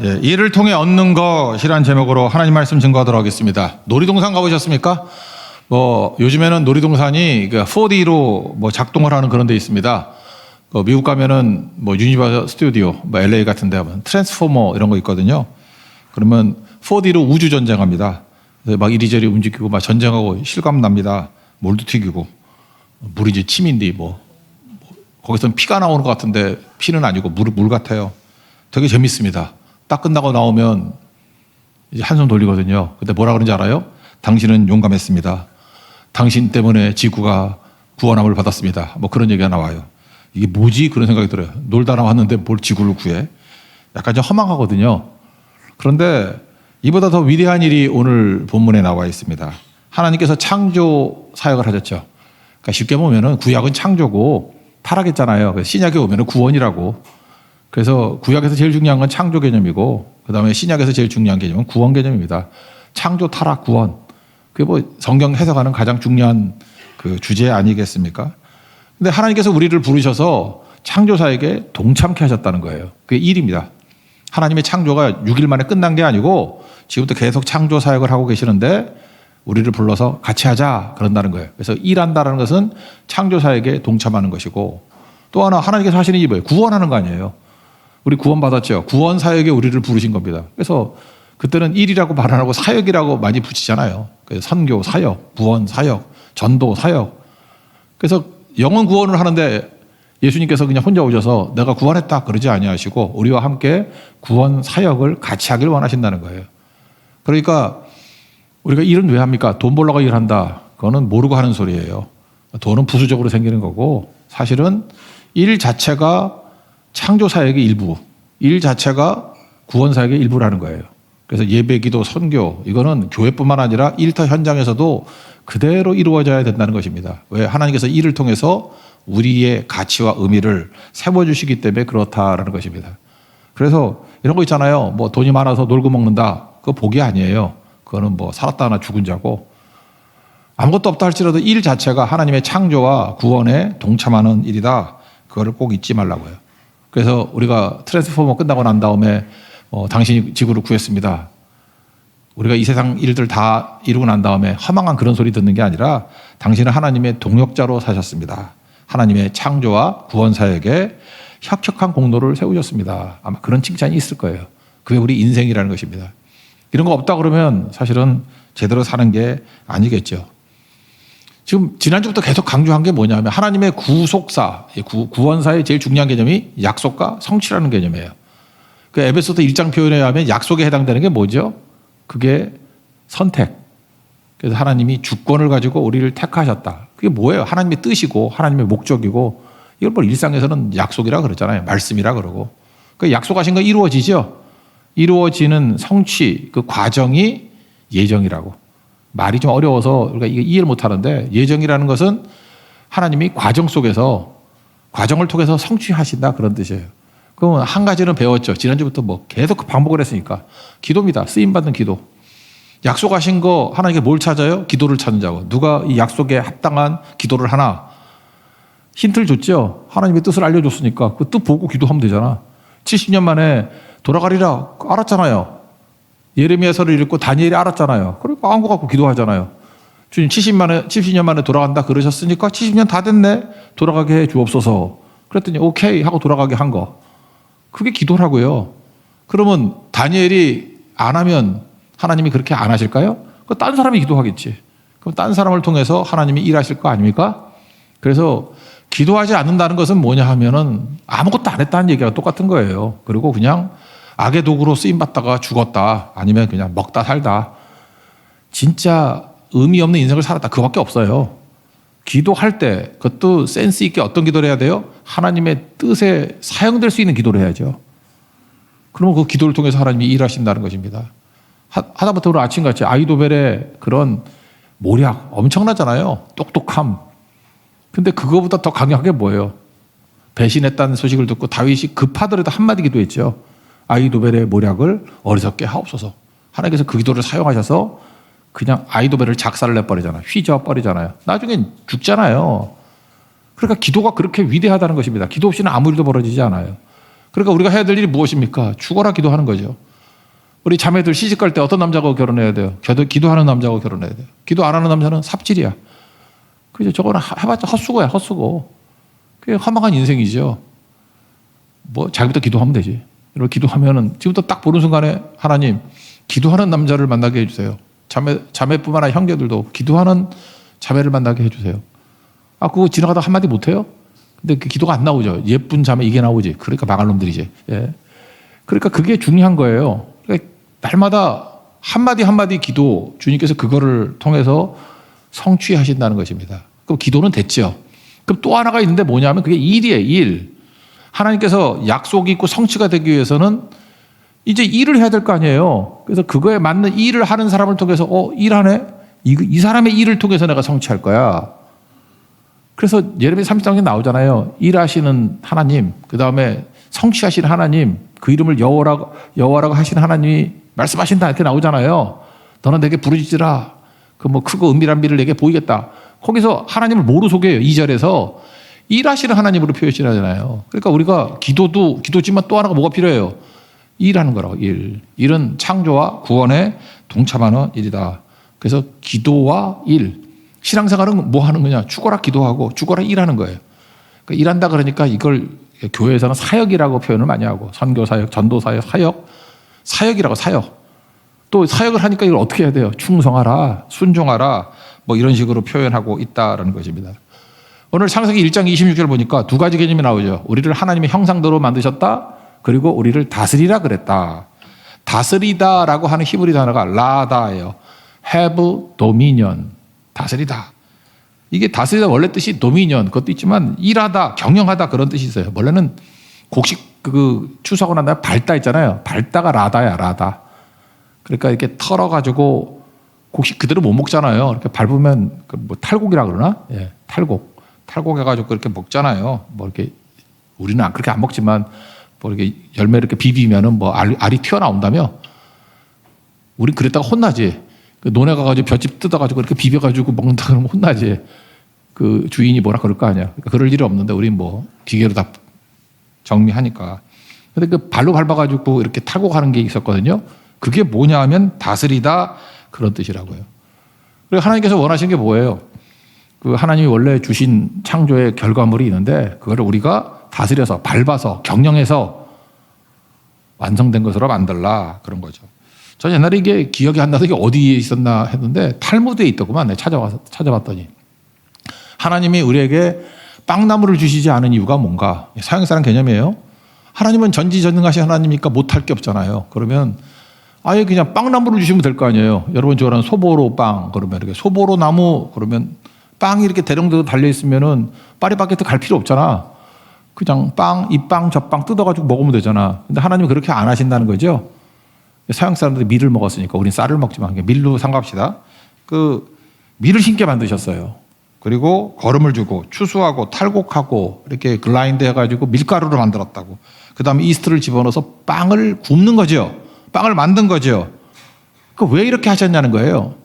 예, 이를 통해 얻는 것이란 제목으로 하나님 말씀 증거하도록 하겠습니다. 놀이동산 가보셨습니까? 요즘에는 놀이동산이 4D로 작동을 하는 그런 데 있습니다. 미국 가면은 유니버설 스튜디오, LA 같은 데 하면 트랜스포머 이런 거 있거든요. 그러면 4D로 우주 전쟁합니다. 그래서 이리저리 움직이고 전쟁하고 실감 납니다. 몰도 튀기고. 물이지 침인데 거기서는 피가 나오는 것 같은데 피는 아니고 물 같아요. 되게 재밌습니다. 딱 끝나고 나오면 이제 한숨 돌리거든요. 근데 뭐라 그런지 알아요? 당신은 용감했습니다. 당신 때문에 지구가 구원함을 받았습니다. 그런 얘기가 나와요. 이게 뭐지? 그런 생각이 들어요. 놀다 나왔는데 뭘 지구를 구해? 약간 좀 허망하거든요. 그런데 이보다 더 위대한 일이 오늘 본문에 나와 있습니다. 하나님께서 창조 사역을 하셨죠. 그러니까 쉽게 보면은 구약은 창조고 타락했잖아요. 그래서 신약에 오면은 구원이라고. 그래서 구약에서 제일 중요한 건 창조 개념이고, 그 다음에 신약에서 제일 중요한 개념은 구원 개념입니다. 창조, 타락, 구원. 그게 성경 해석하는 가장 중요한 그 주제 아니겠습니까? 근데 하나님께서 우리를 부르셔서 창조사에게 동참케 하셨다는 거예요. 그게 일입니다. 하나님의 창조가 6일 만에 끝난 게 아니고 지금부터 계속 창조 사역을 하고 계시는데 우리를 불러서 같이 하자 그런다는 거예요. 그래서 일한다는 것은 창조사에게 동참하는 것이고, 또 하나 하나님께서 하시는 일이 뭐예요? 구원하는 거 아니에요. 우리 구원받았죠. 구원 사역에 우리를 부르신 겁니다. 그래서 그때는 일이라고 말 안 하고 사역이라고 많이 붙이잖아요. 그래서 선교 사역, 구원 사역, 전도 사역. 그래서 영혼 구원을 하는데 예수님께서 그냥 혼자 오셔서 내가 구원했다 그러지 아니하시고 우리와 함께 구원 사역을 같이 하길 원하신다는 거예요. 그러니까 우리가 일은 왜 합니까? 돈 벌려고 일한다. 그거는 모르고 하는 소리예요. 돈은 부수적으로 생기는 거고, 사실은 일 자체가 창조 사역의 일부, 일 자체가 구원 사역의 일부라는 거예요. 그래서 예배, 기도, 선교, 이거는 교회뿐만 아니라 일터 현장에서도 그대로 이루어져야 된다는 것입니다. 왜? 하나님께서 이를 통해서 우리의 가치와 의미를 세워주시기 때문에 그렇다라는 것입니다. 그래서 이런 거 있잖아요. 돈이 많아서 놀고 먹는다. 그거 복이 아니에요. 그거는 살았다 하나 죽은 자고, 아무것도 없다 할지라도 일 자체가 하나님의 창조와 구원에 동참하는 일이다. 그거를 꼭 잊지 말라고요. 그래서 우리가 트랜스포머 끝나고 난 다음에 당신이 지구를 구했습니다. 우리가 이 세상 일들 다 이루고 난 다음에 허망한 그런 소리 듣는 게 아니라 당신은 하나님의 동역자로 사셨습니다. 하나님의 창조와 구원 사역에 혁혁한 공로를 세우셨습니다. 아마 그런 칭찬이 있을 거예요. 그게 우리 인생이라는 것입니다. 이런 거 없다 그러면 사실은 제대로 사는 게 아니겠죠. 지금 지난주부터 계속 강조한 게 뭐냐면 하나님의 구속사, 구원사의 제일 중요한 개념이 약속과 성취라는 개념이에요. 그 에베소서 1장 표현에 하면 약속에 해당되는 게 뭐죠? 그게 선택. 그래서 하나님이 주권을 가지고 우리를 택하셨다. 그게 뭐예요? 하나님의 뜻이고 하나님의 목적이고, 이걸 일상에서는 약속이라 그러잖아요. 말씀이라 그러고. 그 약속하신 거 이루어지죠? 이루어지는 성취, 그 과정이 예정이라고. 말이 좀 어려워서 우리가 이해를 못 하는데, 예정이라는 것은 하나님이 과정 속에서 과정을 통해서 성취하신다 그런 뜻이에요. 그럼 한 가지는 배웠죠. 지난주부터 계속 그 반복을 했으니까. 기도입니다. 쓰임받는 기도. 약속하신 거 하나님께 뭘 찾아요? 기도를 찾는 자고. 누가 이 약속에 합당한 기도를 하나? 힌트를 줬죠. 하나님의 뜻을 알려줬으니까 그 뜻 보고 기도하면 되잖아. 70년 만에 돌아가리라 알았잖아요. 예레미야서를 읽고 다니엘이 알았잖아요. 그러니까 안 거 갖고 기도하잖아요. 주님 70년 만에 돌아간다 그러셨으니까 70년 다 됐네. 돌아가게 해 주옵소서. 그랬더니 오케이 하고 돌아가게 한 거. 그게 기도라고요. 그러면 다니엘이 안 하면 하나님이 그렇게 안 하실까요? 그 딴 사람이 기도하겠지. 그럼 딴 사람을 통해서 하나님이 일하실 거 아닙니까? 그래서 기도하지 않는다는 것은 뭐냐 하면은 아무것도 안 했다는 얘기가 똑같은 거예요. 그리고 그냥 악의 도구로 쓰임받다가 죽었다. 아니면 그냥 먹다 살다. 진짜 의미 없는 인생을 살았다. 그거밖에 없어요. 기도할 때 그것도 센스 있게 어떤 기도를 해야 돼요? 하나님의 뜻에 사용될 수 있는 기도를 해야죠. 그러면 그 기도를 통해서 하나님이 일하신다는 것입니다. 하다못해 오늘 아침같이 아이도벨의 그런 모략 엄청나잖아요. 똑똑함. 근데 그거보다 더 강력한 게 뭐예요? 배신했다는 소식을 듣고 다윗이 급하더라도 한마디 기도했죠. 아이도벨의 모략을 어리석게 하옵소서. 하나님께서 그 기도를 사용하셔서 그냥 아이도벨을 작사를 내버리잖아요. 휘저어버리잖아요. 나중엔 죽잖아요. 그러니까 기도가 그렇게 위대하다는 것입니다. 기도 없이는 아무 일도 벌어지지 않아요. 그러니까 우리가 해야 될 일이 무엇입니까? 죽어라 기도하는 거죠. 우리 자매들 시집갈 때 어떤 남자하고 결혼해야 돼요? 기도하는 남자하고 결혼해야 돼요. 기도 안 하는 남자는 삽질이야. 그죠? 저거는 해봤자 헛수고야, 헛수고. 그게 허망한 인생이죠. 뭐, 자기부터 기도하면 되지. 이렇게 기도하면은, 지금부터 딱 보는 순간에 하나님, 기도하는 남자를 만나게 해주세요. 자매뿐만 아니라 형제들도 기도하는 자매를 만나게 해주세요. 아, 그거 지나가다 한마디 못해요? 근데 그 기도가 안 나오죠. 예쁜 자매 이게 나오지. 그러니까 망할 놈들이지. 예. 그러니까 그게 중요한 거예요. 그러니까 날마다 한마디 한마디 기도, 주님께서 그거를 통해서 성취하신다는 것입니다. 그럼 기도는 됐죠. 그럼 또 하나가 있는데 뭐냐면 그게 일이에요, 일. 하나님께서 약속이 있고 성취가 되기 위해서는 이제 일을 해야 될 거 아니에요. 그래서 그거에 맞는 일을 하는 사람을 통해서 일하네? 이 사람의 일을 통해서 내가 성취할 거야. 그래서 예레미야 33장에 나오잖아요. 일하시는 하나님, 그 다음에 성취하시는 하나님, 그 이름을 여호와라고 하시는 하나님이 말씀하신다 이렇게 나오잖아요. 너는 내게 부르짖으라. 그 뭐 크고 은밀한 미를 내게 보이겠다. 거기서 하나님을 뭐로 소개해요? 2절에서 일하시는 하나님으로 표시하잖아요. 그러니까 우리가 기도지만 또 하나가 뭐가 필요해요? 일하는 거라고, 일. 일은 창조와 구원에 동참하는 일이다. 그래서 기도와 일. 신앙생활은 뭐 하는 거냐? 죽어라 기도하고 죽어라 일하는 거예요. 그러니까 일한다 그러니까 이걸 교회에서는 사역이라고 표현을 많이 하고 선교사역, 전도사역, 사역이라고 사역. 또 사역을 하니까 이걸 어떻게 해야 돼요? 충성하라, 순종하라, 뭐 이런 식으로 표현하고 있다라는 것입니다. 오늘 창세기 1장 26절 보니까 두 가지 개념이 나오죠. 우리를 하나님의 형상대로 만드셨다. 그리고 우리를 다스리라 그랬다. 다스리다라고 하는 히브리 단어가 라다예요. have dominion. 다스리다. 이게 다스리다 원래 뜻이 도미니언 그것도 있지만 일하다, 경영하다 그런 뜻이 있어요. 원래는 곡식 추수하고 난 다음에 밟다 있잖아요. 밟다가 라다야, 라다. 그러니까 이렇게 털어가지고 곡식 그대로 못 먹잖아요. 이렇게 밟으면 뭐 탈곡이라 그러나? 예, 탈곡 해가지고 그렇게 먹잖아요. 뭐 이렇게 우리는 그렇게 안 먹지만 뭐 이렇게 열매 이렇게 비비면은 뭐 알이 튀어나온다며? 우린 그랬다가 혼나지. 논에 가가지고 볏짚 뜯어가지고 이렇게 비벼가지고 먹는다 그러면 혼나지. 그 주인이 뭐라 그럴 거 아니야. 그러니까 그럴 일이 없는데 우린 뭐 기계로 다 정리하니까. 근데 그 발로 밟아가지고 이렇게 탈곡하는 게 있었거든요. 그게 뭐냐 하면 다스리다 그런 뜻이라고요. 그리고 하나님께서 원하시는 게 뭐예요? 그 하나님이 원래 주신 창조의 결과물이 있는데 그거를 우리가 다스려서 밟아서 경영해서 완성된 것으로 만들라 그런 거죠. 전 옛날에 이게 기억이 안 나서 이게 어디에 있었나 했는데 탈무드에 있더구만. 내가 찾아봤더니 하나님이 우리에게 빵나무를 주시지 않은 이유가 뭔가? 서양사람 개념이에요. 하나님은 전지전능하신 하나님이니까 못할 게 없잖아요. 그러면 아예 그냥 빵나무를 주시면 될 거 아니에요. 여러분 좋아하는 소보로 빵 그러면 이렇게 소보로 나무 그러면 빵이 이렇게 대령대로 달려 있으면은 파리바게트 갈 필요 없잖아. 그냥 빵, 이 빵, 저 빵 뜯어가지고 먹으면 되잖아. 근데 하나님은 그렇게 안 하신다는 거죠. 서양 사람들이 밀을 먹었으니까 우린 쌀을 먹지만 밀로 삼갑시다. 그 밀을 심게 만드셨어요. 그리고 거름을 주고 추수하고 탈곡하고 이렇게 글라인드 해가지고 밀가루를 만들었다고. 그 다음에 이스트를 집어넣어서 빵을 굽는 거죠. 빵을 만든 거죠. 그 왜 이렇게 하셨냐는 거예요.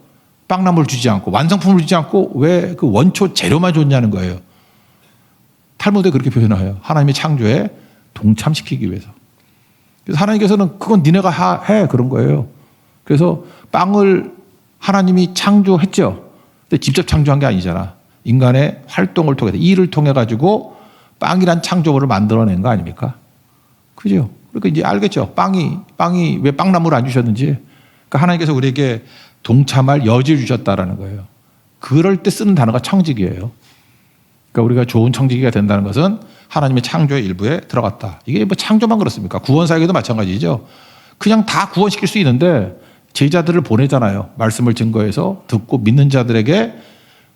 빵나무를 주지 않고 완성품을 주지 않고 왜 그 원초 재료만 줬냐는 거예요. 탈무드에 그렇게 표현해요. 하나님의 창조에 동참시키기 위해서. 그래서 하나님께서는 그건 니네가 해 그런 거예요. 그래서 빵을 하나님이 창조했죠. 근데 직접 창조한 게 아니잖아. 인간의 활동을 통해서 일을 통해 가지고 빵이란 창조물을 만들어낸 거 아닙니까? 그죠? 그러니까 이제 알겠죠. 빵이 왜 빵나무를 안 주셨는지. 그러니까 하나님께서 우리에게 동참할 여지를 주셨다라는 거예요. 그럴 때 쓰는 단어가 청지기예요. 그러니까 우리가 좋은 청지기가 된다는 것은 하나님의 창조의 일부에 들어갔다. 이게 뭐 창조만 그렇습니까? 구원사역에도 마찬가지죠. 그냥 다 구원시킬 수 있는데 제자들을 보내잖아요. 말씀을 증거해서 듣고 믿는 자들에게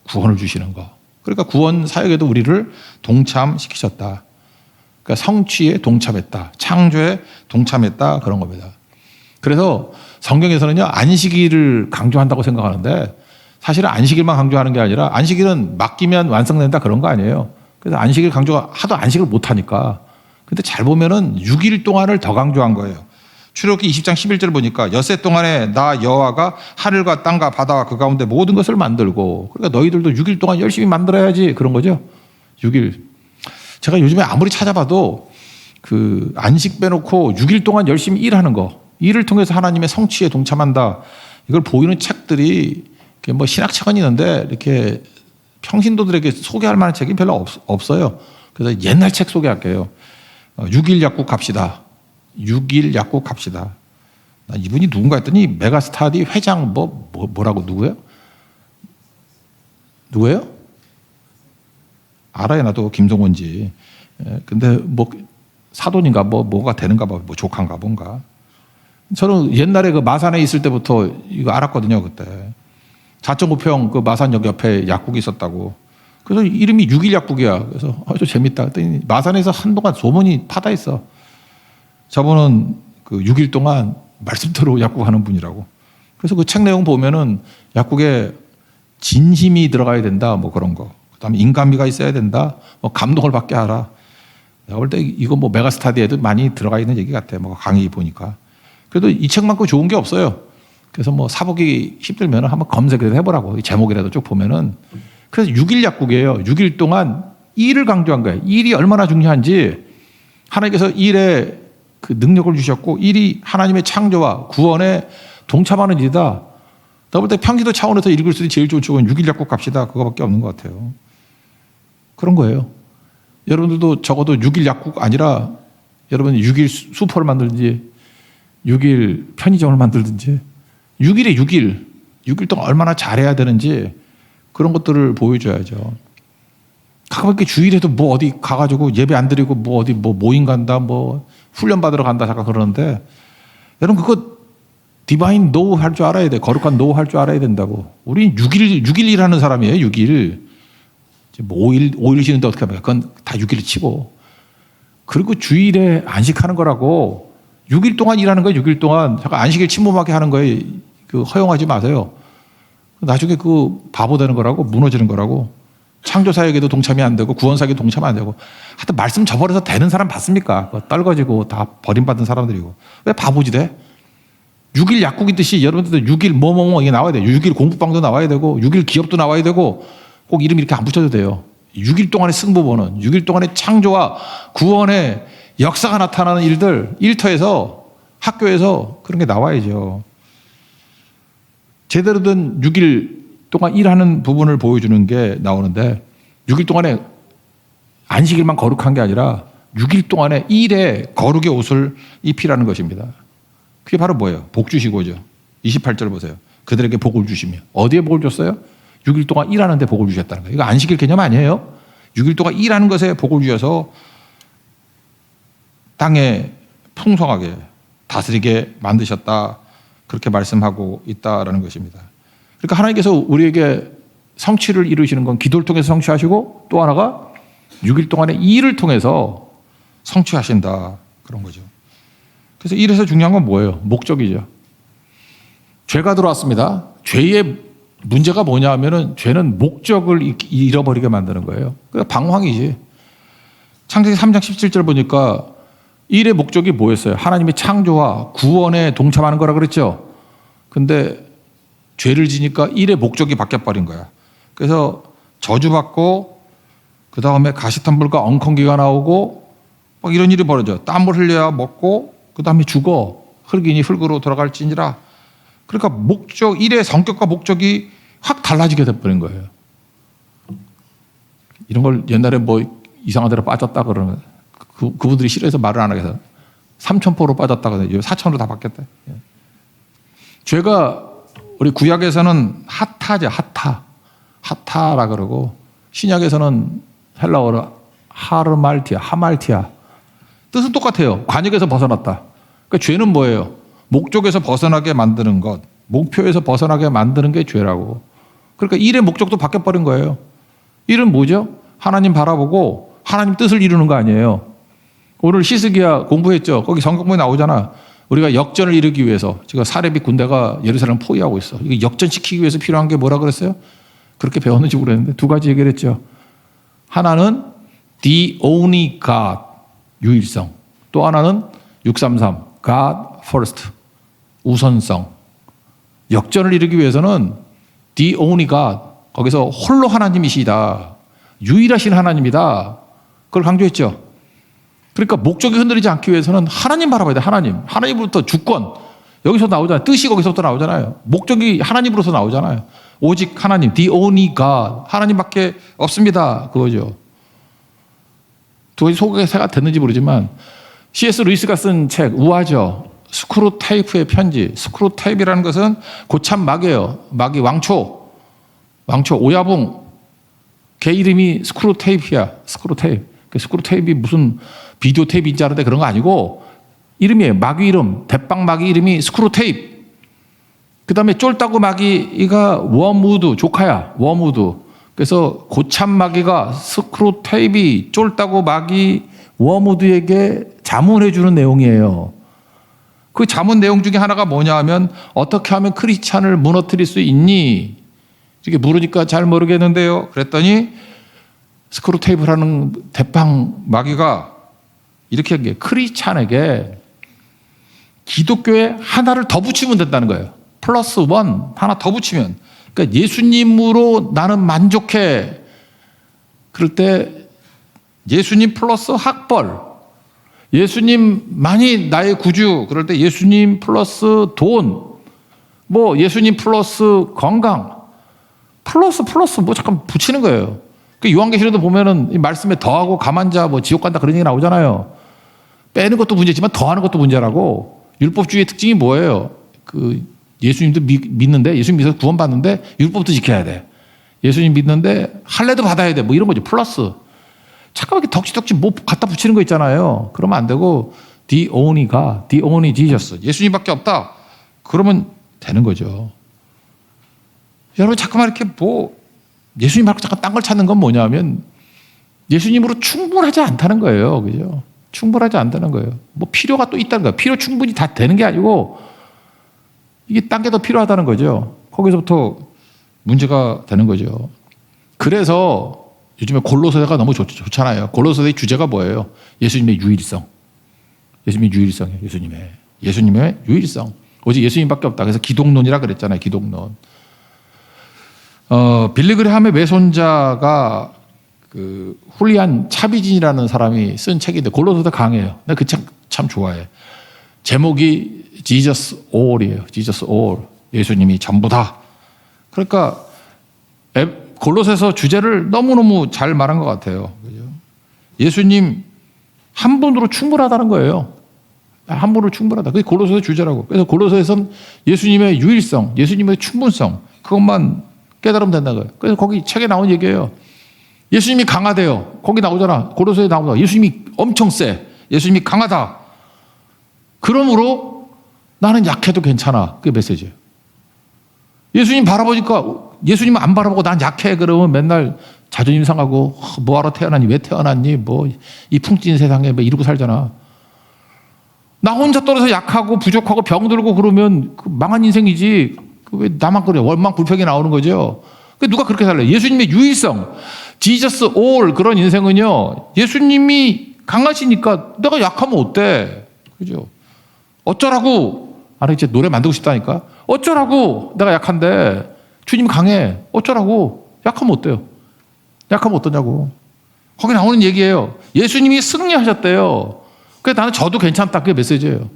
구원을 주시는 거. 그러니까 구원사역에도 우리를 동참시키셨다. 그러니까 성취에 동참했다. 창조에 동참했다. 그런 겁니다. 그래서 성경에서는요, 안식일을 강조한다고 생각하는데 사실은 안식일만 강조하는 게 아니라 안식일은 맡기면 완성된다 그런 거 아니에요. 그래서 안식일 강조가 하도 안식을 못하니까. 근데 잘 보면은 6일 동안을 더 강조한 거예요. 출애굽기 20장 11절 보니까 엿새 동안에 나 여호와가 하늘과 땅과 바다와 그 가운데 모든 것을 만들고 그러니까 너희들도 6일 동안 열심히 만들어야지 그런 거죠. 6일. 제가 요즘에 아무리 찾아봐도 그 안식 빼놓고 6일 동안 열심히 일하는 거, 일을 통해서 하나님의 성취에 동참한다. 이걸 보이는 책들이 뭐 신학책은 있는데 이렇게 평신도들에게 소개할 만한 책이 별로 없어요. 그래서 옛날 책 소개할게요. 6일 약국 갑시다. 6일 약국 갑시다. 이분이 누군가 했더니 메가스타디 회장 뭐라고 누구예요? 누구예요? 알아요. 나도 김성원지. 근데 뭐 사돈인가 뭐가 되는가 봐. 뭐 조카인가 뭔가. 저는 옛날에 그 마산에 있을 때부터 이거 알았거든요. 그때 4.5평 그 마산역 옆에 약국이 있었다고. 그래서 이름이 6일 약국이야. 그래서 아주 재밌다. 그랬더니 마산에서 한동안 소문이 파다 있어. 저분은 그 6일 동안 말씀대로 약국하는 분이라고. 그래서 그 책 내용 보면은 약국에 진심이 들어가야 된다. 뭐 그런 거. 그다음에 인간미가 있어야 된다. 뭐 감동을 받게 하라. 내가 볼 때 이거 뭐 메가스타디에도 많이 들어가 있는 얘기 같아. 뭐 강의 보니까. 그래도 이 책만큼 좋은 게 없어요. 그래서 뭐 사보기 힘들면 한번 검색을 해보라고. 이 제목이라도 쭉 보면은. 그래서 6일 약국이에요. 6일 동안 일을 강조한 거예요. 일이 얼마나 중요한지 하나님께서 일에 그 능력을 주셨고 일이 하나님의 창조와 구원에 동참하는 일이다. 내가 볼 때 평기도 차원에서 읽을 수 있는 제일 좋은 책은 6일 약국 갑시다. 그거밖에 없는 것 같아요. 그런 거예요. 여러분들도 적어도 6일 약국 아니라 여러분 6일 슈퍼를 만들든지 6일 편의점을 만들든지 6일에 6일 동안 얼마나 잘해야 되는지 그런 것들을 보여줘야죠. 가끔씩 주일에도 뭐 어디 가가지고 예배 안 드리고 뭐 어디 뭐 모임 간다 뭐 훈련 받으러 간다 잠깐 그러는데 여러분 그거 디바인 노우 할 줄 알아야 돼. 거룩한 노우 할 줄 알아야 된다고. 우리 6일 일하는 사람이에요. 6일. 뭐 5일 쉬는데 어떻게 합니까? 그건 다 6일을 치고. 그리고 주일에 안식하는 거라고 6일 동안 일하는 거예요. 6일 동안. 잠깐 안식일 침범하게 하는 거예요. 그 허용하지 마세요. 나중에 그 바보 되는 거라고 무너지는 거라고. 창조사역에도 동참이 안 되고 구원사역에도 동참이 안 되고 하여튼 말씀 저버려서 되는 사람 봤습니까? 떨궈지고 다 버림받은 사람들이고. 왜 바보지 돼? 6일 약국이듯이 여러분들도 6일 이게 나와야 돼요. 6일 공부방도 나와야 되고 6일 기업도 나와야 되고 꼭 이름 이렇게 안 붙여도 돼요. 6일 동안의 승부보는 6일 동안의 창조와 구원의 역사가 나타나는 일들 일터에서 학교에서 그런 게 나와야죠. 제대로 된 6일 동안 일하는 부분을 보여주는 게 나오는데 6일 동안에 안식일만 거룩한 게 아니라 6일 동안에 일에 거룩의 옷을 입히라는 것입니다. 그게 바로 뭐예요? 복 주시고죠. 28절 보세요. 그들에게 복을 주시며. 어디에 복을 줬어요? 6일 동안 일하는데 복을 주셨다는 거예요. 이거 안식일 개념 아니에요? 6일 동안 일하는 것에 복을 주셔서 땅에 풍성하게 다스리게 만드셨다. 그렇게 말씀하고 있다라는 것입니다. 그러니까 하나님께서 우리에게 성취를 이루시는 건 기도를 통해서 성취하시고 또 하나가 6일 동안의 일을 통해서 성취하신다. 그런 거죠. 그래서 일에서 중요한 건 뭐예요? 목적이죠. 죄가 들어왔습니다. 죄의 문제가 뭐냐 하면은 죄는 목적을 잃어버리게 만드는 거예요. 그러니까 방황이지. 창세기 3장 17절 보니까 일의 목적이 뭐였어요? 하나님의 창조와 구원에 동참하는 거라 그랬죠. 근데 죄를 지니까 일의 목적이 바뀌어버린 거야. 그래서 저주받고 그 다음에 가시덤불과 엉겅기가 나오고 막 이런 일이 벌어져. 땀을 흘려야 먹고 그 다음에 죽어. 흙이니 흙으로 돌아갈지니라. 그러니까 목적, 일의 성격과 목적이 확 달라지게 돼버린 거예요. 이런 걸 옛날에 뭐 이상한 데로 빠졌다 그러면 그분들이 싫어해서 말을 안 하게 해서 삼천포로 빠졌다 그러면 사천으로 다 바뀌었다. 죄가 우리 구약에서는 하타죠. 하타라 그러고 신약에서는 헬라어로 하말티아. 뜻은 똑같아요. 관역에서 벗어났다. 그러니까 죄는 뭐예요? 목적에서 벗어나게 만드는 것, 목표에서 벗어나게 만드는 게 죄라고. 그러니까 일의 목적도 바뀌어버린 거예요. 일은 뭐죠? 하나님 바라보고 하나님 뜻을 이루는 거 아니에요. 오늘 히스기야 공부했죠. 거기 성경문에 나오잖아. 우리가 역전을 이루기 위해서 지금 사렙이 군대가 예루살렘을 포위하고 있어. 이거 역전시키기 위해서 필요한 게 뭐라 그랬어요? 그렇게 배웠는지 모르겠는데 두 가지 얘기를 했죠. 하나는 the only God, 유일성. 또 하나는 633, God first, 우선성. 역전을 이루기 위해서는 the only God, 거기서 홀로 하나님이시다. 유일하신 하나님이다. 그걸 강조했죠. 그러니까 목적이 흔들리지 않기 위해서는 하나님 바라봐야 돼. 하나님으로부터 주권. 여기서 나오잖아요. 뜻이 거기서부터 나오잖아요. 목적이 하나님으로서 나오잖아요. 오직 하나님, the only God. 하나님밖에 없습니다. 그거죠. 두 속에 새가 됐는지 모르지만 C.S. 루이스가 쓴 책 우아죠. 스크루테이프의 편지. 스크루테이프라는 것은 고참 마귀예요. 마귀 왕초 오야붕. 걔 이름이 스크루테이프야. 스크루테이프. 스크루테이프이 무슨 비디오 테이프인 줄 알았는데 그런 거 아니고 이름이에요. 마귀 이름. 대빵 마귀 이름이 스크루테이프. 그 다음에 쫄따구 마귀가 워무드 조카야. 워무드. 그래서 고참 마귀가 스크루테이프 쫄따구 마귀 워무드에게 자문해 주는 내용이에요. 그 자문 내용 중에 하나가 뭐냐 하면 어떻게 하면 크리스찬을 무너뜨릴 수 있니? 이렇게 물으니까 잘 모르겠는데요. 그랬더니 스크루테이프라는 대빵 마귀가 이렇게 한 게 크리스찬에게 기독교에 하나를 더 붙이면 된다는 거예요. 플러스 원 하나 더 붙이면. 그러니까 예수님으로 나는 만족해. 그럴 때 예수님 플러스 학벌. 예수님만이 나의 구주. 그럴 때 예수님 플러스 돈. 뭐 예수님 플러스 건강. 플러스 뭐 잠깐 붙이는 거예요. 그 요한계시록도 보면은 이 말씀에 더하고 가만자 뭐 지옥 간다 그런 얘기 나오잖아요. 빼는 것도 문제지만 더하는 것도 문제라고. 율법주의의 특징이 뭐예요? 그 예수님도 믿는데 예수님 믿어서 구원받는데 율법도 지켜야 돼. 예수님 믿는데 할례도 받아야 돼. 뭐 이런 거죠. 플러스. 잠깐 이렇게 덕지덕지 뭐 갖다 붙이는 거 있잖아요. 그러면 안 되고 the only God, the only Jesus. 예수님밖에 없다. 그러면 되는 거죠. 여러분 잠깐만 이렇게 뭐 예수님 말고 잠깐 딴 걸 찾는 건 뭐냐면 예수님으로 충분하지 않다는 거예요. 그죠? 충분하지 않다는 거예요. 뭐 필요가 또 있다는 거예요. 필요 충분히 다 되는 게 아니고 이게 딴 게 더 필요하다는 거죠. 거기서부터 문제가 되는 거죠. 그래서 요즘에 골로새가 너무 좋잖아요. 골로새의 주제가 뭐예요? 예수님의 유일성. 예수님의 유일성이에요. 예수님의 유일성. 오직 예수님밖에 없다. 그래서 기독론이라 그랬잖아요. 기독론. 빌리 그레함의 외손자가 그 훌리안 차비진이라는 사람이 쓴 책인데 골로새도 강해요. 나 그 책 참 좋아해. 제목이 Jesus All이에요. Jesus All. 예수님이 전부다. 그러니까 골로새서 주제를 너무너무 잘 말한 것 같아요. 예수님 한 분으로 충분하다는 거예요. 한 분으로 충분하다. 그게 골로새의 주제라고. 그래서 골로새에서는 예수님의 유일성, 예수님의 충분성 그것만 깨달으면 된다는 거예요. 그래서 거기 책에 나온 얘기예요. 예수님이 강하대요. 거기 나오잖아. 골로새에 나오잖아. 예수님이 엄청 세. 예수님이 강하다. 그러므로 나는 약해도 괜찮아. 그게 메시지예요. 예수님 바라보니까 예수님 안 바라보고 난 약해 그러면 맨날 자존심 상하고 뭐하러 태어났니? 왜 태어났니? 뭐 이 풍진 세상에 뭐 이러고 살잖아. 나 혼자 떨어져 약하고 부족하고 병들고 그러면 그 망한 인생이지. 왜 나만 그래? 원망 불평이 나오는 거죠. 누가 그렇게 살래? 예수님의 유일성, Jesus all 그런 인생은요. 예수님이 강하시니까 내가 약하면 어때? 그죠? 어쩌라고? 아니 이제 노래 만들고 싶다니까. 어쩌라고? 내가 약한데 주님 강해. 어쩌라고? 약하면 어때요? 약하면 어떠냐고. 거기 나오는 얘기예요. 예수님이 승리하셨대요. 그래서 나는 져도 괜찮다. 그게 메시지예요.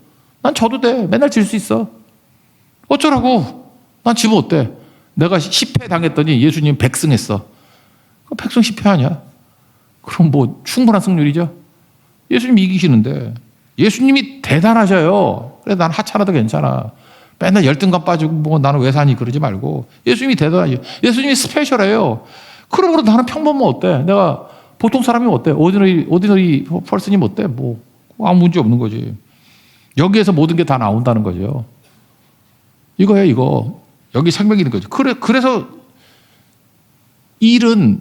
난 져도 돼. 맨날 질 수 있어. 어쩌라고? 난 지면 어때? 내가 10패 당했더니 예수님 100승 했어. 100승 10패 아니야? 그럼 뭐 충분한 승률이죠? 예수님이 이기시는데. 예수님이 대단하셔요. 그래서 난 하찮아도 괜찮아. 맨날 열등감 빠지고 뭐 나는 왜 사니 그러지 말고 예수님이 대단하죠. 예수님이 스페셜해요. 그러므로 나는 평범하면 어때? 내가 보통 사람이면 어때? 오디너리 퍼슨이면 어때? 뭐 아무 문제 없는 거지. 여기에서 모든 게 다 나온다는 거죠. 이거예요, 이거. 여기 생명이 있는 거죠. 그래서 일은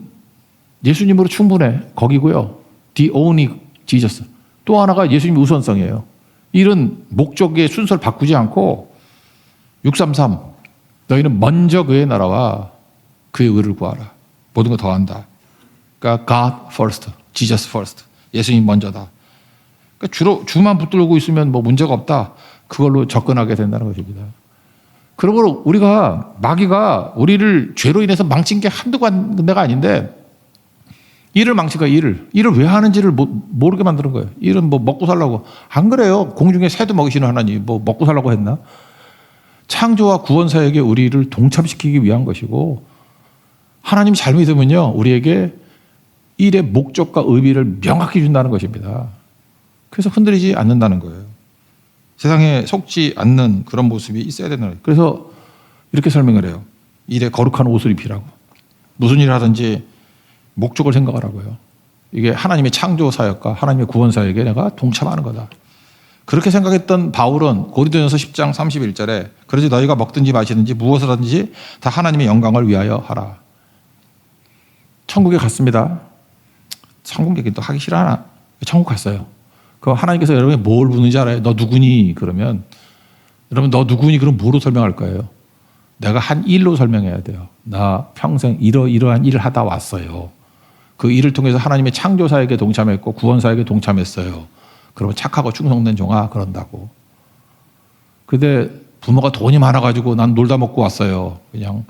예수님으로 충분해. 거기고요. The only Jesus. 또 하나가 예수님 우선성이에요. 일은 목적의 순서를 바꾸지 않고 633 너희는 먼저 그의 나라와 그의 의를 구하라. 모든 거 더한다. 그러니까 God first, Jesus first. 예수님 먼저다. 그러니까 주로 주만 붙들고 있으면 뭐 문제가 없다. 그걸로 접근하게 된다는 것입니다. 그러므로 우리가 마귀가 우리를 죄로 인해서 망친 게 한두 군데가 아닌데 일을 망치니까 일을 왜 하는지를 모르게 만드는 거예요. 일은 뭐 먹고 살라고. 안 그래요. 공중에 새도 먹이시는 하나님 뭐 먹고 살라고 했나? 창조와 구원 사역에 우리를 동참시키기 위한 것이고, 하나님 잘 믿으면요 우리에게 일의 목적과 의미를 명확히 준다는 것입니다. 그래서 흔들리지 않는다는 거예요. 세상에 속지 않는 그런 모습이 있어야 된다는 거예요. 그래서 이렇게 설명을 해요. 일에 거룩한 옷을 입히라고. 무슨 일을 하든지 목적을 생각하라고요. 이게 하나님의 창조 사역과 하나님의 구원 사역에 내가 동참하는 거다. 그렇게 생각했던 바울은 고린도전서 10장 31절에 그러지 너희가 먹든지 마시든지 무엇을 하든지 다 하나님의 영광을 위하여 하라. 천국에 갔습니다. 천국 얘기 또 하기 싫어하나? 천국 갔어요. 그럼 하나님께서 여러분이 뭘 묻는지 알아요? 너 누구니? 그러면 여러분 너 누구니? 그럼 뭐로 설명할 거예요? 내가 한 일로 설명해야 돼요. 나 평생 이러한 일을 하다 왔어요. 그 일을 통해서 하나님의 창조 사역에 동참했고 구원 사역에 동참했어요. 그러면 착하고 충성된 종아 그런다고. 근데 부모가 돈이 많아가지고 난 놀다 먹고 왔어요. 그냥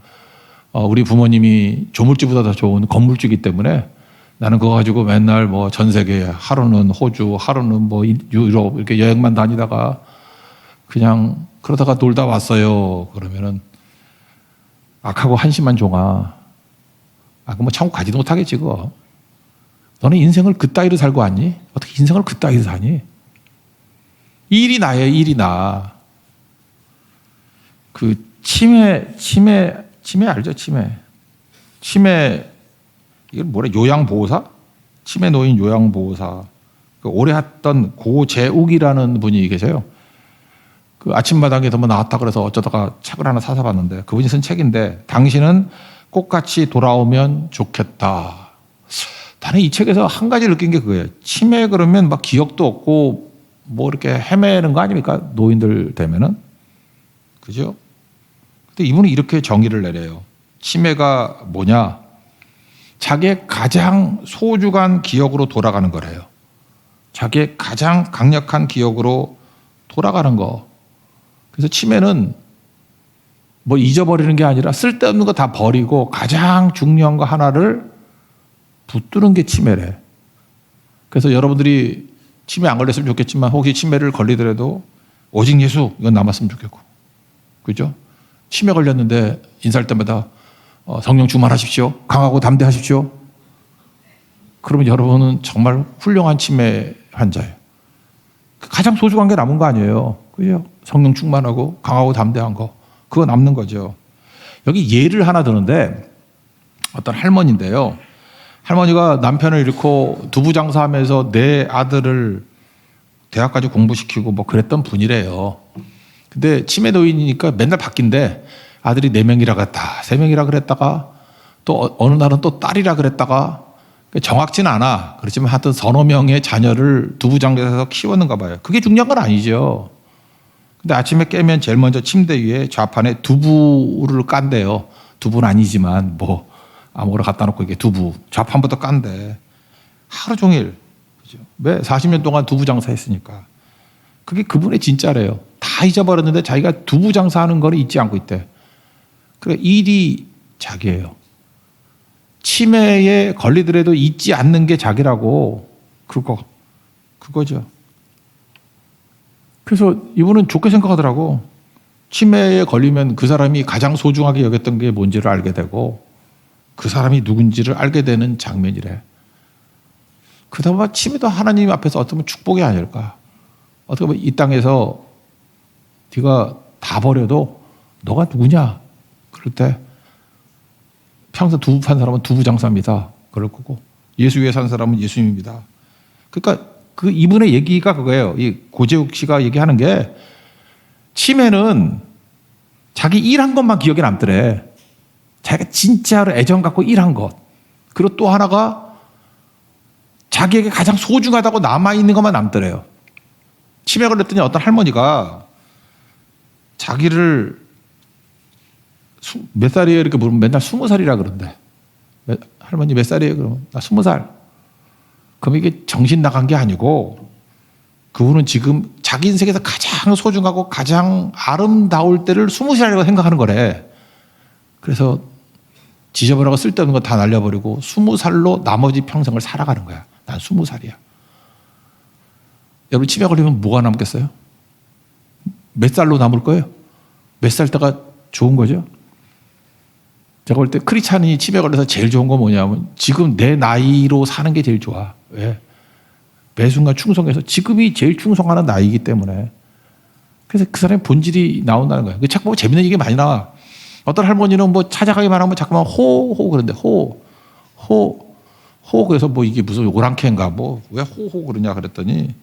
우리 부모님이 조물주보다 더 좋은 건물주이기 때문에 나는 그거 가지고 맨날 뭐 전 세계 하루는 호주, 하루는 뭐 유럽 이렇게 여행만 다니다가 그냥 그러다가 놀다 왔어요. 그러면은 악하고 한심한 종아. 그럼 뭐 천국 가지도 못하겠지 그거. 너는 인생을 그따위로 살고 왔니? 어떻게 인생을 그따위로 사니? 일이 나예요. 일이 나. 그 치매 알죠? 치매 이건 뭐래? 요양보호사? 치매 노인 요양보호사. 그 오래 했던 고재욱이라는 분이 계세요. 그 아침마당에서 뭐 나왔다 그래서 어쩌다가 책을 하나 사서 봤는데 그분이 쓴 책인데 당신은 꽃같이 돌아오면 좋겠다. 나는 이 책에서 한 가지 느낀 게 그거예요. 치매 그러면 막 기억도 없고 뭐 이렇게 헤매는 거 아닙니까? 노인들 되면은. 그죠? 근데 이분은 이렇게 정의를 내려요. 치매가 뭐냐? 자기의 가장 소중한 기억으로 돌아가는 거래요. 자기의 가장 강력한 기억으로 돌아가는 거. 그래서 치매는 뭐 잊어버리는 게 아니라 쓸데없는 거 다 버리고 가장 중요한 거 하나를 붙드는 게 치매래. 그래서 여러분들이 치매 안 걸렸으면 좋겠지만 혹시 치매를 걸리더라도 오직 예수 이건 남았으면 좋겠고. 그죠? 치매 걸렸는데 인사할 때마다 성령 충만하십시오. 강하고 담대하십시오. 그러면 여러분은 정말 훌륭한 치매 환자예요. 가장 소중한 게 남은 거 아니에요. 그죠? 성령 충만하고 강하고 담대한 거. 그거 남는 거죠. 여기 예를 하나 드는데 어떤 할머니인데요. 할머니가 남편을 잃고 두부 장사하면서 내 아들을 대학까지 공부시키고 뭐 그랬던 분이래요. 근데 치매 노인이니까 맨날 바뀐대. 아들이 4명이라 그랬다. 3명이라 그랬다가 또 어느 날은 또 딸이라 그랬다가 정확치는 않아. 그렇지만 하여튼 서너 명의 자녀를 두부 장사에서 키웠는가 봐요. 그게 중요한 건 아니죠. 근데 아침에 깨면 제일 먼저 침대 위에 좌판에 두부를 깐대요. 두부는 아니지만 뭐 아무거나 갖다 놓고 이게 두부 좌판부터 깐대. 하루 종일. 그죠? 왜 40년 동안 두부 장사 했으니까. 그게 그분의 진짜래요. 다 잊어버렸는데 자기가 두부 장사하는 거를 잊지 않고 있대. 그래 일이 자기예요. 치매에 걸리더라도 잊지 않는 게 자기라고. 그거죠. 그래서 이분은 좋게 생각하더라고. 치매에 걸리면 그 사람이 가장 소중하게 여겼던 게 뭔지를 알게 되고 그 사람이 누군지를 알게 되는 장면이래. 그다음에 치매도 하나님 앞에서 어떻게 보면 축복이 아닐까. 어떻게 보면 이 땅에서 네가 다 버려도 너가 누구냐? 그럴 때 평생 두부 판 사람은 두부 장사입니다. 그럴 거고 예수 위에 산 사람은 예수님입니다. 그러니까 그 이분의 얘기가 그거예요. 이 고재욱 씨가 얘기하는 게 치매는 자기 일한 것만 기억에 남더래. 자기가 진짜로 애정 갖고 일한 것. 그리고 또 하나가 자기에게 가장 소중하다고 남아있는 것만 남더래요. 치매 걸렸더니 어떤 할머니가 자기를 몇 살이에요? 이렇게 물으면 맨날 20살이라 그런대. 할머니 몇 살이에요? 그러면 나 20살. 그럼 이게 정신 나간 게 아니고 그분은 지금 자기 인생에서 가장 소중하고 가장 아름다울 때를 20살이라고 생각하는 거래. 그래서 지저분하고 쓸데없는 거 다 날려버리고 20살로 나머지 평생을 살아가는 거야. 난 20살이야. 여러분 치매 걸리면 뭐가 남겠어요? 몇 살로 남을 거예요? 몇 살 때가 좋은 거죠? 제가 볼 때 크리스찬이 치매 걸려서 제일 좋은 건 뭐냐면 지금 내 나이로 사는 게 제일 좋아. 왜? 매 순간 충성해서 지금이 제일 충성하는 나이이기 때문에. 그래서 그 사람의 본질이 나온다는 거예요. 책 보면 재밌는 얘기 많이 나와. 어떤 할머니는 뭐 찾아가기만 하면 자꾸만 호 그러는데 호 그래서 뭐 이게 무슨 오랑캐인가 뭐 왜 호호 그러냐 그랬더니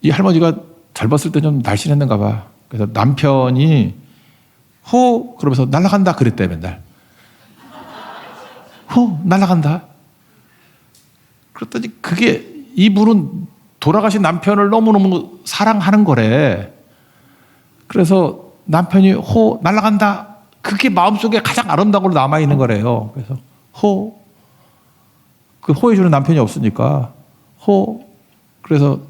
이 할머니가 젊었을 때 좀 날씬했는가 봐. 그래서 남편이 호 그러면서 날아간다 그랬대 맨날. 호 날아간다. 그랬더니 그게 이분은 돌아가신 남편을 너무너무 사랑하는 거래. 그래서 남편이 호 날아간다. 그게 마음속에 가장 아름다운 걸로 남아있는 거래요. 그래서 호. 그 호해주는 남편이 없으니까 호. 그래서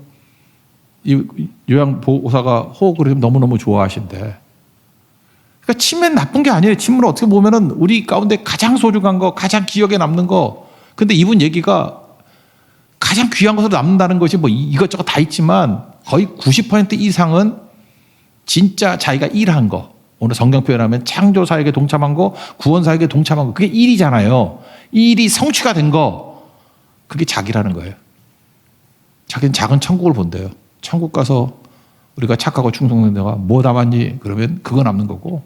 이 요양보호사가 호 그러면 너무너무 좋아하신대. 그러니까 치매는 나쁜 게 아니에요. 치매는 어떻게 보면은 우리 가운데 가장 소중한 거, 가장 기억에 남는 거. 근데 이분 얘기가 가장 귀한 것으로 남는다는 것이 뭐 이것저것 다 있지만 거의 90% 이상은 진짜 자기가 일한 거. 오늘 성경 표현하면 창조사에게 동참한 거, 구원사에게 동참한 거. 그게 일이잖아요. 일이 성취가 된 거. 그게 자기라는 거예요. 자기는 작은 천국을 본대요. 천국 가서 우리가 착하고 충성된 데가 뭐 남았니? 그러면 그거 남는 거고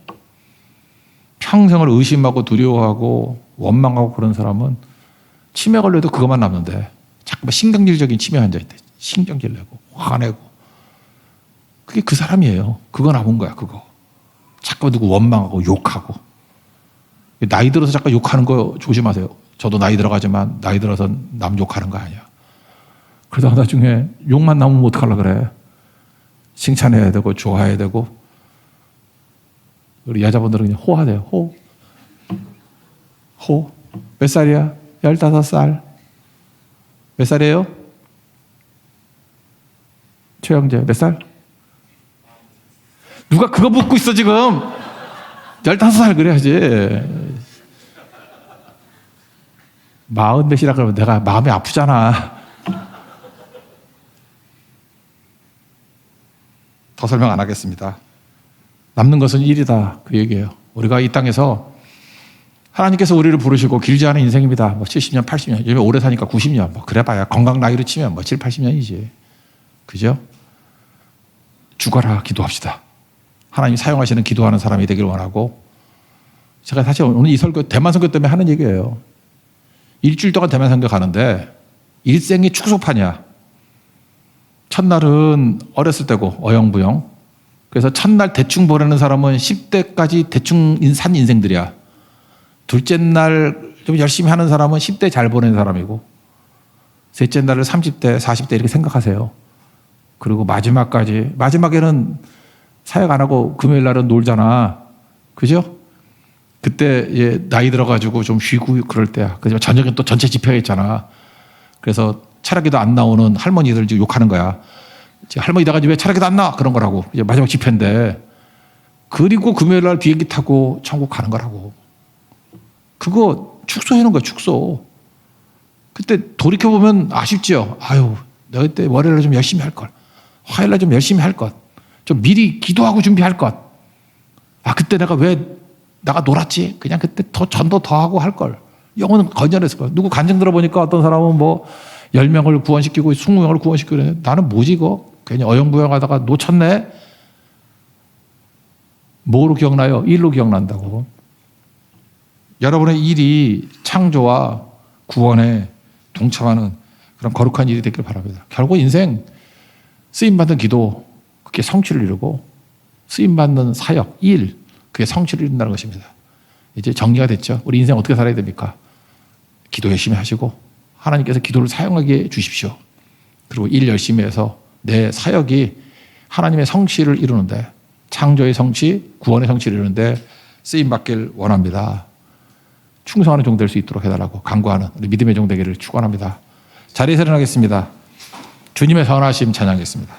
평생을 의심하고 두려워하고 원망하고 그런 사람은 치매 걸려도 그것만 남는데 자꾸 신경질적인 치매 환자인데 신경질 내고 화내고 그게 그 사람이에요. 그거 남은 거야. 그거. 자꾸 누구 원망하고 욕하고 나이 들어서 자꾸 욕하는 거 조심하세요. 저도 나이 들어가지만 나이 들어서 남 욕하는 거 아니야. 그러다가 나중에 욕만 남으면 어떡하려고 그래. 칭찬해야 되고 좋아해야 되고 우리 여자분들은 그냥 호하대요. 호. 몇 살이야? 15살. 몇 살이에요? 최영재 몇 살? 누가 그거 묻고 있어 지금. 15살 그래야지. 40몇이라 그러면 내가 마음이 아프잖아. 더 설명 안 하겠습니다. 남는 것은 일이다. 그 얘기예요. 우리가 이 땅에서 하나님께서 우리를 부르시고 길지 않은 인생입니다. 뭐 70년, 80년, 요즘에 오래 사니까 90년, 뭐 그래봐야 건강 나이로 치면 뭐 7, 80년이지. 그죠? 죽어라 기도합시다. 하나님 사용하시는 기도하는 사람이 되길 원하고 제가 사실 오늘 이 설교 대만 선교 때문에 하는 얘기예요. 일주일 동안 대만 선교 가는데 일생이 축소판이야. 첫날은 어렸을 때고 어영부영. 그래서 첫날 대충 보내는 사람은 10대까지 대충 산 인생들이야. 둘째 날 좀 열심히 하는 사람은 10대 잘 보내는 사람이고 셋째 날을 30대, 40대 이렇게 생각하세요. 그리고 마지막에는 사역 안 하고 금요일 날은 놀잖아. 그죠? 그때 나이 들어가지고 좀 쉬고 그럴 때야. 그지만 저녁엔 또 전체 집회가 있잖아. 그래서 철학기도 안 나오는 할머니들 지금 욕하는 거야. 할머니 나가지 왜 철학기도 안 나와? 그런 거라고. 이제 마지막 집회인데. 그리고 금요일 날 비행기 타고 천국 가는 거라고. 그거 축소해 놓은 거야, 축소. 그때 돌이켜보면 아쉽지요. 아유, 내가 그때 월요일에 좀 열심히 할 걸. 화요일에 좀 열심히 할 것. 좀 미리 기도하고 준비할 것. 아, 그때 내가 왜 나가 놀았지? 그냥 그때 더 전도 더 하고 할 걸. 영혼은 건전했을 거야. 누구 간증 들어보니까 어떤 사람은 뭐 10명을 구원시키고 20명을 구원시키고 그래. 나는 뭐지 이거? 괜히 어영부영하다가 놓쳤네. 뭐로 기억나요? 일로 기억난다고. 여러분의 일이 창조와 구원에 동참하는 그런 거룩한 일이 되길 바랍니다. 결국 인생 쓰임받는 기도 그게 성취를 이루고 쓰임받는 사역, 일 그게 성취를 이룬다는 것입니다. 이제 정리가 됐죠. 우리 인생 어떻게 살아야 됩니까? 기도 열심히 하시고 하나님께서 기도를 사용하게 해주십시오. 그리고 일 열심히 해서 내 사역이 하나님의 성취를 이루는데 창조의 성취, 구원의 성취를 이루는데 쓰임받길 원합니다. 충성하는 종 될 수 있도록 해달라고 간구하는 우리 믿음의 종 되기를 축원합니다. 자리에서 일어나겠습니다. 주님의 선하심 찬양하겠습니다.